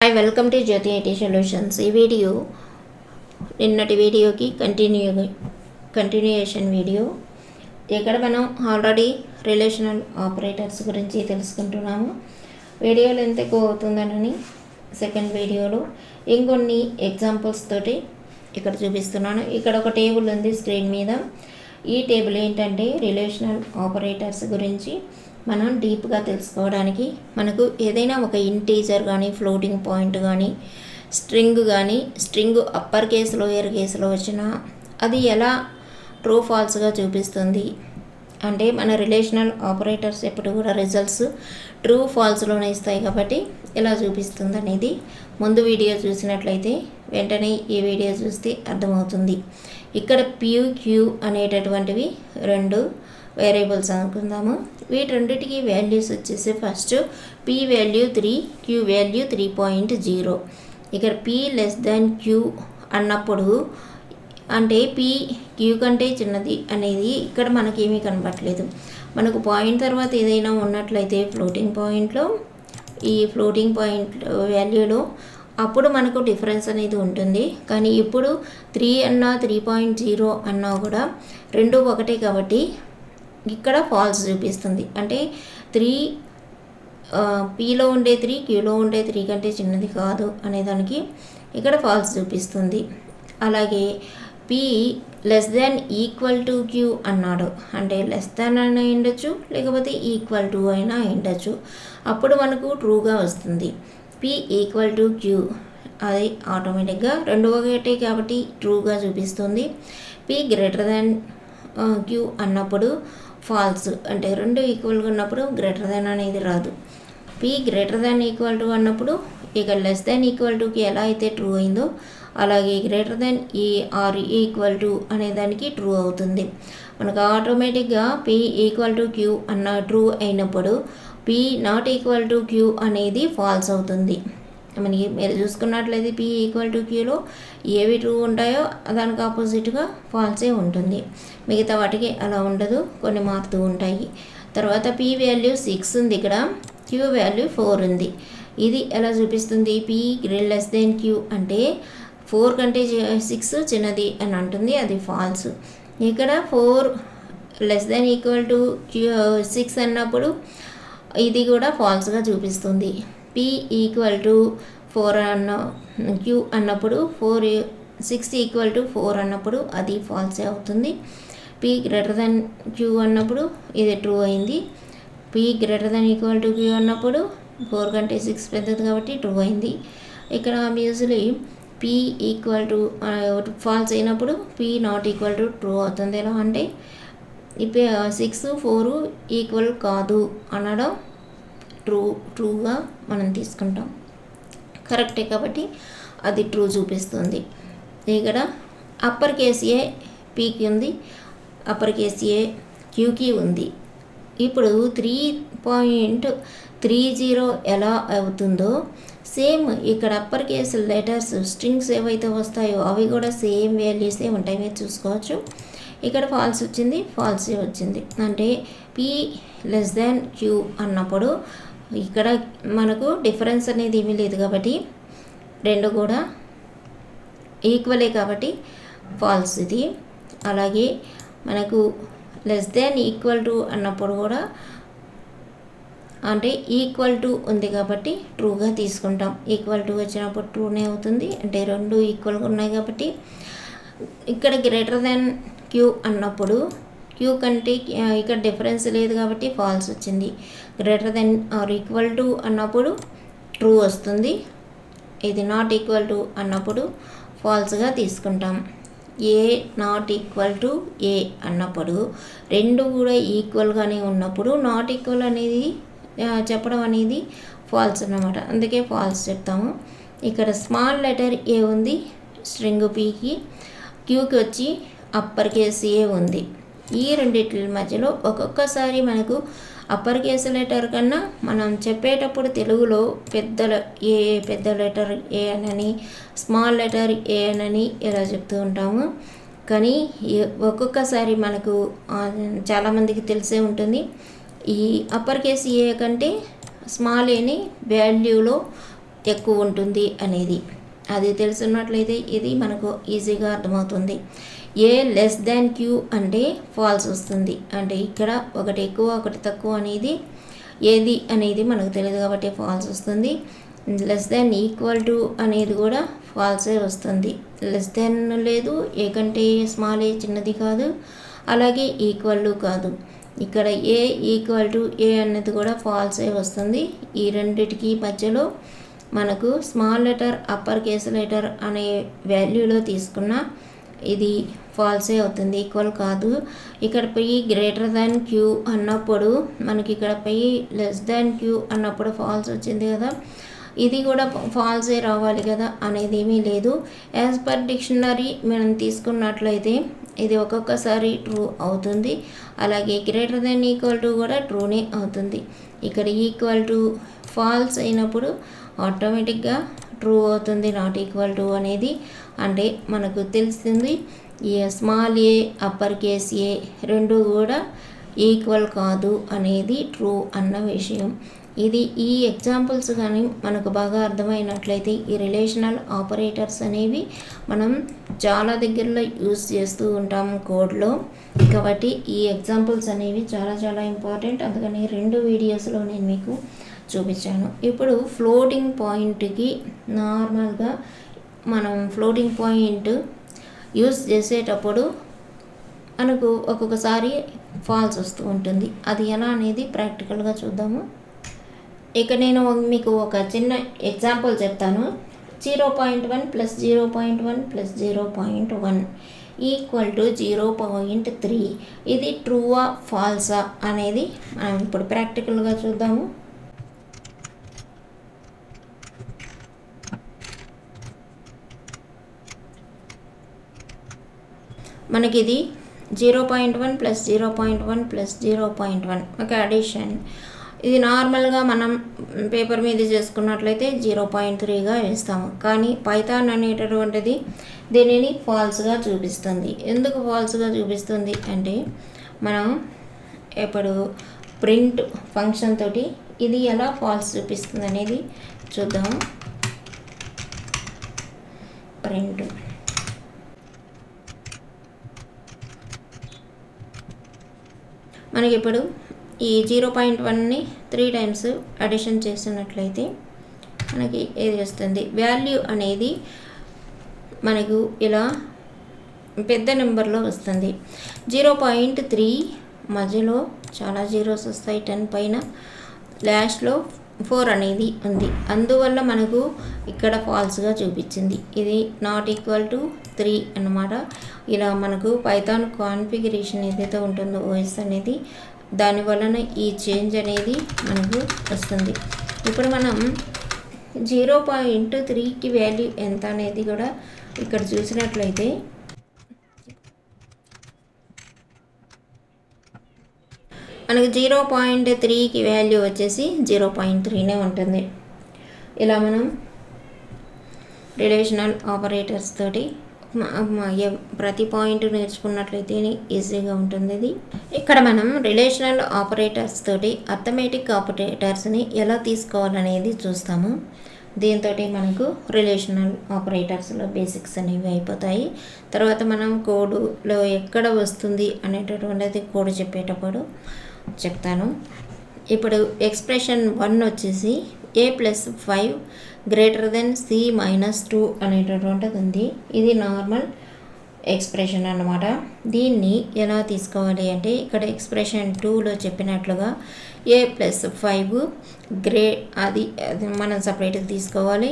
Hi, welcome to Jyothi IT solutions. ఈ video నిన్నటి వీడియోకి కంటిన్యూయేషన్ వీడియో. ఇక్కడ మనం ఆల్రెడీ రిలేషనల్ ఆపరేటర్స్ గురించి తెలుసుకుంటున్నాము. వీడియోలు ఎంత ఎక్కువ అవుతుందని సెకండ్ వీడియోలో ఇంకొన్ని ఎగ్జాంపుల్స్ తోటి ఇక్కడ చూపిస్తున్నాను. ఇక్కడ ఒక టేబుల్ ఉంది స్క్రీన్ మీద. ఈ టేబుల్ ఏంటంటే రిలేషనల్ ఆపరేటర్స్ గురించి మనం డీప్గా తెలుసుకోవడానికి మనకు ఏదైనా ఒక ఇంటీజర్ కానీ ఫ్లోటింగ్ పాయింట్ కానీ స్ట్రింగ్ అప్పర్ కేసు లోయర్ కేసులో వచ్చినా అది ఎలా ట్రూ ఫాల్స్గా చూపిస్తుంది అంటే మన రిలేషనల్ ఆపరేటర్స్ ఎప్పుడు కూడా రిజల్ట్స్ ట్రూ ఫాల్స్లోనే ఇస్తాయి కాబట్టి ఎలా చూపిస్తుంది అనేది ముందు వీడియో చూసినట్లయితే వెంటనే ఈ వీడియో చూస్తే అర్థమవుతుంది. ఇక్కడ PQ అనేటటువంటివి రెండు వేరియబుల్స్ అనుకుందాము. వీటన్నిటికీ వాల్యూస్ వచ్చేసి first P value 3, Q value 3.0. ఇక్కడ P<Q అన్నప్పుడు అంటే P Q కంటే చిన్నది అనేది ఇక్కడ మనకేమీ కనపట్లేదు. మనకు పాయింట్ తర్వాత ఏదైనా ఉన్నట్లయితే ఫ్లోటింగ్ పాయింట్లో ఈ ఫ్లోటింగ్ పాయింట్ వాల్యూలో అప్పుడు మనకు డిఫరెన్స్ అనేది ఉంటుంది. కానీ ఇప్పుడు 3 అన్నా 3.0 అన్నా కూడా రెండు ఒకటే కాబట్టి ఇక్కడ ఫాల్స్ చూపిస్తుంది. అంటే 3 Pలో ఉండే 3 Qలో ఉండే 3 కంటే చిన్నది కాదు అనేదానికి ఇక్కడ ఫాల్స్ చూపిస్తుంది. అలాగే P =Q అన్నాడు అంటే లెస్ దాన్ అయినా ఉండొచ్చు లేకపోతే ఈక్వల్ టు అయినా ఉండొచ్చు. అప్పుడు మనకు ట్రూగా వస్తుంది. P=Q అది ఆటోమేటిక్గా రెండు ఒకటే కాబట్టి ట్రూగా చూపిస్తుంది. P Q అన్నప్పుడు ఫాల్స్ అంటే రెండు ఈక్వల్గా ఉన్నప్పుడు గ్రేటర్ దాన్ అనేది రాదు. P= అన్నప్పుడు ఇక లెస్ దాన్ ఈక్వల్ టుకి ఎలా అయితే ట్రూ అయిందో అలాగే greater than or equal to అనేదానికి ట్రూ అవుతుంది. మనకు ఆటోమేటిక్గా P=Q అన్న ట్రూ అయినప్పుడు P⧠Q అనేది ఫాల్స్ అవుతుంది. మనకి మీరు చూసుకున్నట్లయితే P=Qలో ఏవి ట్రూ ఉంటాయో దానికి ఆపోజిట్గా ఫాల్సే ఉంటుంది. మిగతా వాటికి అలా ఉండదు, కొన్ని మారుతూ ఉంటాయి. తర్వాత P వాల్యూ 6 ఉంది, ఇక్కడ Q వాల్యూ 4 ఉంది. ఇది ఎలా చూపిస్తుంది? P>Q అంటే 4 కంటే 6 చిన్నది అని అంటుంది, అది ఫాల్స్. ఇక్కడ 4 =6 అన్నప్పుడు ఇది కూడా ఫాల్స్గా చూపిస్తుంది. P=4 Q అన్నప్పుడు 6=4 అన్నప్పుడు అది ఫాల్సే అవుతుంది. P Q అన్నప్పుడు ఇది ట్రూ అయింది. P>Q అన్నప్పుడు 4 కంటే 6 పెద్దది కాబట్టి ట్రూ అయింది. ఇక్కడ యూజువలీ P ఫాల్స్ అయినప్పుడు P⧠ ట్రూ అవుతుంది. ఎలా అంటే 6, 4 ఈక్వల్ కాదు అనడం ట్రూగా మనం తీసుకుంటాం. కరెక్టే కాబట్టి అది ట్రూ చూపిస్తుంది. ఇక్కడ అప్పర్ కేస్ ఏ Pకి ఉంది, అప్పర్ కేస్ ఏ Qకి ఉంది. ఇప్పుడు 3.30 ఎలా అవుతుందో సేమ్ ఇక్కడ అప్పర్ కేసు లెటర్స్ స్ట్రింగ్స్ ఏవైతే వస్తాయో అవి కూడా సేమ్ వాల్యూసే ఉంటాయి. మీరు చూసుకోవచ్చు. ఇక్కడ ఫాల్స్ వచ్చింది, ఫాల్సే వచ్చింది. అంటే P<Q అన్నప్పుడు ఇక్కడ మనకు డిఫరెన్స్ అనేది ఏమీ లేదు కాబట్టి రెండు కూడా ఈక్వలే కాబట్టి ఫాల్స్ ఇది. అలాగే మనకు <= అన్నప్పుడు కూడా అంటే ఈక్వల్ టు ఉంది కాబట్టి ట్రూగా తీసుకుంటాం. ఈక్వల్ టు వచ్చినప్పుడు ట్రూనే అవుతుంది, అంటే రెండు ఈక్వల్గా ఉన్నాయి కాబట్టి. ఇక్కడ Q అన్నప్పుడు Q కంటే ఇక్కడ డిఫరెన్స్ లేదు కాబట్టి ఫాల్స్ వచ్చింది. >= అన్నప్పుడు ట్రూ వస్తుంది. ఇది >= అన్నప్పుడు ఫాల్స్గా తీసుకుంటాం. A⧠A అన్నప్పుడు రెండు కూడా ఈక్వల్గానే ఉన్నప్పుడు >= అనేది చెప్పడం అనేది ఫాల్స్ అన్నమాట, అందుకే ఫాల్స్ చెప్తాము. ఇక్కడ స్మాల్ లెటర్ ఏ ఉంది స్ట్రింగ్ Pకి, Qకి వచ్చి అప్పర్ కేసు ఏ ఉంది. ఈ రెండిటి మధ్యలో ఒక్కొక్కసారి మనకు అప్పర్ కేసు లెటర్ కన్నా మనం చెప్పేటప్పుడు తెలుగులో పెద్ద లెటర్ ఏ అని స్మాల్ లెటర్ ఏ అని ఇలా చెప్తూ ఉంటాము. కానీ ఒక్కొక్కసారి మనకు చాలామందికి తెలిసే ఉంటుంది, ఈ అప్పర్ కేసు ఏ కంటే స్మాల్ ఏని వాల్యూలో ఎక్కువ ఉంటుంది అనేది అది తెలుసున్నట్లయితే ఇది మనకు ఈజీగా అర్థమవుతుంది. ఏ లెస్ దాన్ క్యూ అంటే ఫాల్స్ వస్తుంది. అంటే ఇక్కడ ఒకటి ఎక్కువ ఒకటి తక్కువ అనేది ఏది అనేది మనకు తెలియదు కాబట్టి ఫాల్స్ వస్తుంది. లెస్ దాన్ ఈక్వల్ టు అనేది కూడా ఫాల్సే వస్తుంది. లెస్ దాన్ లేదు, ఏ కంటే స్మాల్ ఏ చిన్నది కాదు, అలాగే ఈక్వల్ టు కాదు. ఇక్కడ ఏ ఈక్వల్ టు ఏ అనేది కూడా ఫాల్సే వస్తుంది. ఈ రెండిటికి మధ్యలో మనకు small letter upper case letter అనే వాల్యూలో తీసుకున్న ఇది ఫాల్సే అవుతుంది, ఈక్వల్ కాదు. ఇక్కడ పోయి గ్రేటర్ దాన్ క్యూ అన్నప్పుడు మనకి ఇక్కడ పోయి లెస్ దాన్ క్యూ అన్నప్పుడు ఫాల్స్ వచ్చింది కదా, ఇది కూడా ఫాల్సే రావాలి కదా అనేది ఏమీ లేదు. యాజ్ పర్ డిక్షనరీ మనం తీసుకున్నట్లయితే ఇది ఒక్కొక్కసారి ట్రూ అవుతుంది, అలాగే గ్రేటర్ దెన్ ఈక్వల్ టు కూడా ట్రూనే అవుతుంది. ఇక్కడ ఈక్వల్ టు ఫాల్స్ అయినప్పుడు ఆటోమేటిక్గా ట్రూ అవుతుంది, నాట్ ఈక్వల్ టు అనేది. అంటే మనకు తెలిసింది ఈ స్మాల్ ఏ అప్పర్ కేస్ ఏ రెండు కూడా ఈక్వల్ కాదు అనేది ట్రూ అన్న విషయం. ఇది ఈ ఎగ్జాంపుల్స్ కానీ మనకు బాగా అర్థమైనట్లయితే ఈ రిలేషనల్ ఆపరేటర్స్ అనేవి మనం చాలా దగ్గరలో యూస్ చేస్తూ ఉంటాము కోడ్లో. కాబట్టి ఈ ఎగ్జాంపుల్స్ అనేవి చాలా చాలా ఇంపార్టెంట్. అందుకని 2 వీడియోస్లో నేను మీకు చూపించాను. ఇప్పుడు ఫ్లోటింగ్ పాయింట్కి నార్మల్గా మనం ఫ్లోటింగ్ పాయింట్ యూస్ చేసేటప్పుడు మనకు ఒక్కొక్కసారి ఫాల్స్ వస్తూ ఉంటుంది. అది ఎలా అనేది ప్రాక్టికల్గా చూద్దాము. ఇక నేను మీకు ఒక చిన్న ఎగ్జాంపుల్ చెప్తాను. 0.1 + 0.1 + 0.1 ఈక్వల్ టు 0.3. ఇది ట్రూవా ఫాల్సా అనేది మనం ఇప్పుడు ప్రాక్టికల్గా చూద్దాము. మనకి ఇది 0.1 + 0.1 + 0.1 ఒక అడిషన్. ఇది నార్మల్గా మనం పేపర్ మీద చేసుకున్నట్లయితే 0.3గా వేస్తాము. కానీ పైథాన్ అనేటటువంటిది దీనిని ఫాల్స్గా చూపిస్తుంది. ఎందుకు ఫాల్స్గా చూపిస్తుంది అంటే మనం ఇప్పుడు ప్రింట్ ఫంక్షన్ తోటి ఇది ఎలా ఫాల్స్ చూపిస్తుంది అనేది చూద్దాము. ప్రింట్ మనకి ఇప్పుడు ఈ 0.1ని 3 టైమ్స్ అడిషన్ చేస్తున్నట్లయితే మనకి ఏది వస్తుంది, వాల్యూ అనేది మనకు ఇలా పెద్ద నెంబర్లో వస్తుంది. 0.3 మధ్యలో చాలా జీరోస్ వస్తాయి, 10 పైన లాస్ట్లో 4 అనేది ఉంది. అందువల్ల మనకు ఇక్కడ ఫాల్స్గా చూపించింది. ఇది నాట్ ఈక్వల్ టు 3 అన్నమాట. ఇలా మనకు పైథాన్ కాన్ఫిగరేషన్ ఏదైతే ఉంటుందో ఓఎస్ అనేది దాని వలన ఈ చేంజ్ అనేది మనకు వస్తుంది. ఇప్పుడు మనం 0.3కి వాల్యూ ఎంత అనేది కూడా ఇక్కడ చూసినట్లయితే మనకు 0.3కి వాల్యూ వచ్చేసి 0.3నే ఉంటుంది. ఇలా మనం రిలేషనల్ ఆపరేటర్స్ తోటి ప్రతి పాయింట్ నేర్చుకున్నట్లయితే ఈజీగా ఉంటుంది. ఇది ఇక్కడ మనం రిలేషనల్ ఆపరేటర్స్ తోటి అర్థమెటిక్ ఆపరేటర్స్ని ఎలా తీసుకోవాలనేది చూస్తాము. దీంతో మనకు రిలేషనల్ ఆపరేటర్స్లో బేసిక్స్ అనేవి అయిపోతాయి. తర్వాత మనం కోడ్లో ఎక్కడ వస్తుంది అనేటటువంటిది కోడ్ చెప్పేటప్పుడు చెప్తాను. ఇప్పుడు ఎక్స్ప్రెషన్ 1 వచ్చేసి a + 5 > c - 2 అనేటటువంటిది ఉంది. ఇది నార్మల్ ఎక్స్ప్రెషన్ అన్నమాట. దీన్ని ఎలా తీసుకోవాలి అంటే ఇక్కడ ఎక్స్ప్రెషన్ 2లో చెప్పినట్లుగా a + 5 అది మనం సపరేట్గా తీసుకోవాలి,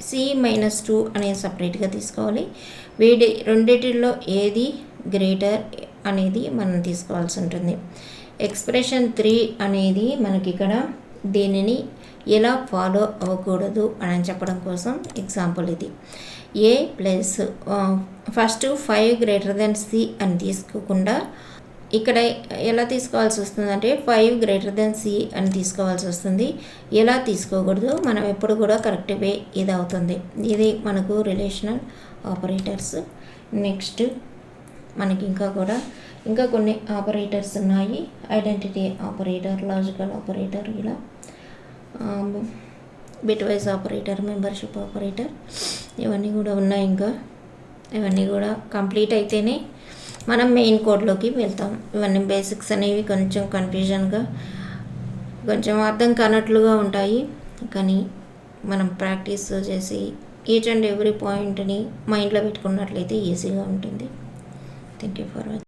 c - 2 అనేది సపరేట్గా తీసుకోవాలి. రెండిటిలో ఏది గ్రేటర్ అనేది మనం తీసుకోవాల్సి ఉంటుంది. ఎక్స్ప్రెషన్ 3 అనేది మనకి ఇక్కడ దీనిని ఎలా ఫాలో అవ్వకూడదు అని చెప్పడం కోసం ఎగ్జాంపుల్ ఇది. a ప్లస్ ఫస్ట్ 5 > c అని తీసుకోకుండా ఇక్కడ ఎలా తీసుకోవాల్సి వస్తుందంటే 5 > c అని తీసుకోవాల్సి వస్తుంది. ఎలా తీసుకోకూడదు, మనం ఎప్పుడు కూడా కరెక్ట్ వే ఇది అవుతుంది. ఇది మనకు రిలేషనల్ ఆపరేటర్స్. నెక్స్ట్ మనకి ఇంకా కొన్ని ఆపరేటర్స్ ఉన్నాయి. ఐడెంటిటీ ఆపరేటర్, లాజికల్ ఆపరేటర్, ఇలా bit wise operator, membership operator, ఇవన్నీ కూడా ఉన్నాయి. ఇంకా ఇవన్నీ కూడా కంప్లీట్ అయితేనే మనం మెయిన్ కోడ్లోకి వెళ్తాం. ఇవన్నీ బేసిక్స్ అనేవి కొంచెం కన్ఫ్యూజన్గా, కొంచెం అర్థం కానట్లుగా ఉంటాయి. కానీ మనం ప్రాక్టీస్ చేసి ఈచ్ అండ్ ఎవ్రీ పాయింట్ని మైండ్లో పెట్టుకున్నట్లయితే ఈజీగా ఉంటుంది. Thank you for watching.